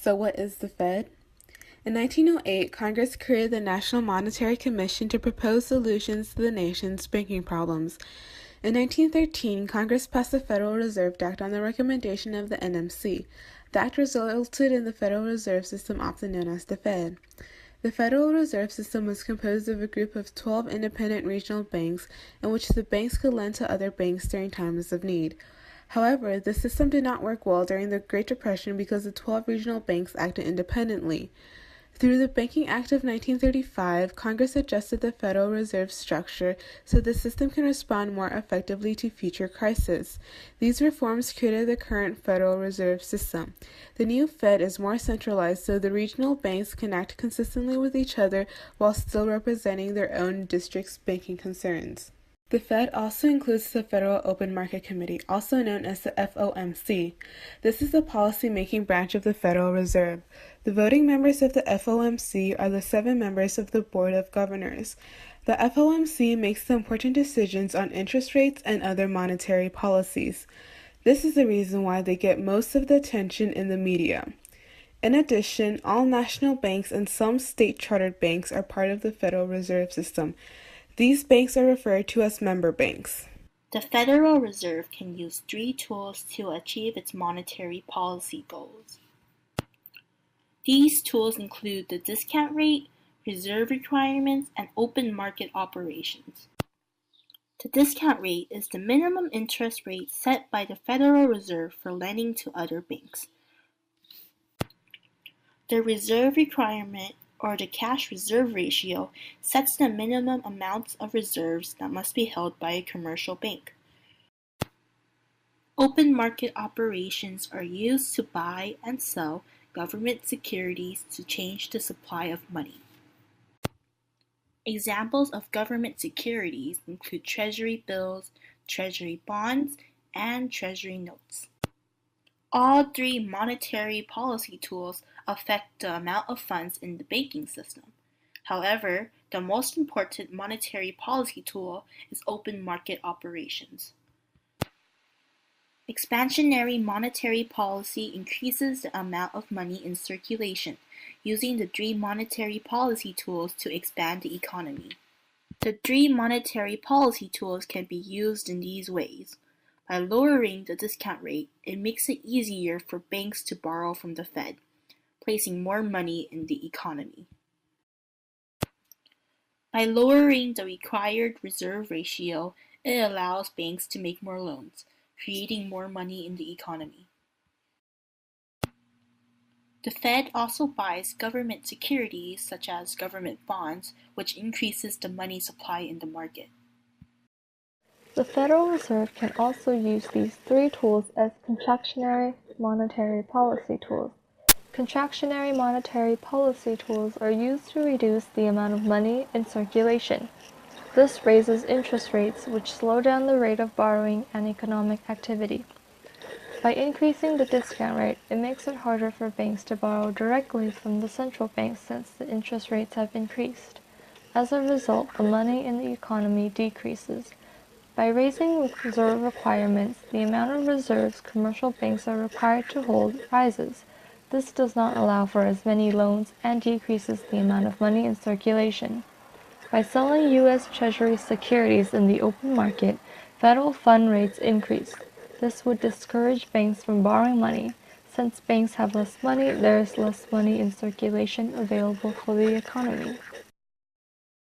So what is the Fed? In 1908, Congress created the National Monetary Commission to propose solutions to the nation's banking problems. In 1913, Congress passed the Federal Reserve Act on the recommendation of the NMC. The act resulted in the Federal Reserve System, often known as the Fed. The Federal Reserve System was composed of a group of 12 independent regional banks in which the banks could lend to other banks during times of need. However, the system did not work well during the Great Depression because the 12 regional banks acted independently. Through the Banking Act of 1935, Congress adjusted the Federal Reserve structure so the system can respond more effectively to future crises. These reforms created the current Federal Reserve System. The new Fed is more centralized, so the regional banks can act consistently with each other while still representing their own district's banking concerns. The Fed also includes the Federal Open Market Committee, also known as the FOMC. This is the policy-making branch of the Federal Reserve. The voting members of the FOMC are the 7 members of the Board of Governors. The FOMC makes the important decisions on interest rates and other monetary policies. This is the reason why they get most of the attention in the media. In addition, all national banks and some state-chartered banks are part of the Federal Reserve System. These banks are referred to as member banks. The Federal Reserve can use 3 tools to achieve its monetary policy goals. These tools include the discount rate, reserve requirements, and open market operations. The discount rate is the minimum interest rate set by the Federal Reserve for lending to other banks. The reserve requirement, or the cash reserve ratio, sets the minimum amounts of reserves that must be held by a commercial bank. Open market operations are used to buy and sell government securities to change the supply of money. Examples of government securities include treasury bills, treasury bonds, and treasury notes. All 3 monetary policy tools affect the amount of funds in the banking system. However, the most important monetary policy tool is open market operations. Expansionary monetary policy increases the amount of money in circulation, using the 3 monetary policy tools to expand the economy. The 3 monetary policy tools can be used in these ways. By lowering the discount rate, it makes it easier for banks to borrow from the Fed, placing more money in the economy. By lowering the required reserve ratio, it allows banks to make more loans, creating more money in the economy. The Fed also buys government securities such as government bonds, which increases the money supply in the market. The Federal Reserve can also use these 3 tools as contractionary monetary policy tools. Contractionary monetary policy tools are used to reduce the amount of money in circulation. This raises interest rates, which slow down the rate of borrowing and economic activity. By increasing the discount rate, it makes it harder for banks to borrow directly from the central bank since the interest rates have increased. As a result, the money in the economy decreases. By raising reserve requirements, the amount of reserves commercial banks are required to hold rises. This does not allow for as many loans and decreases the amount of money in circulation. By selling U.S. Treasury securities in the open market, federal fund rates increase. This would discourage banks from borrowing money. Since banks have less money, there is less money in circulation available for the economy.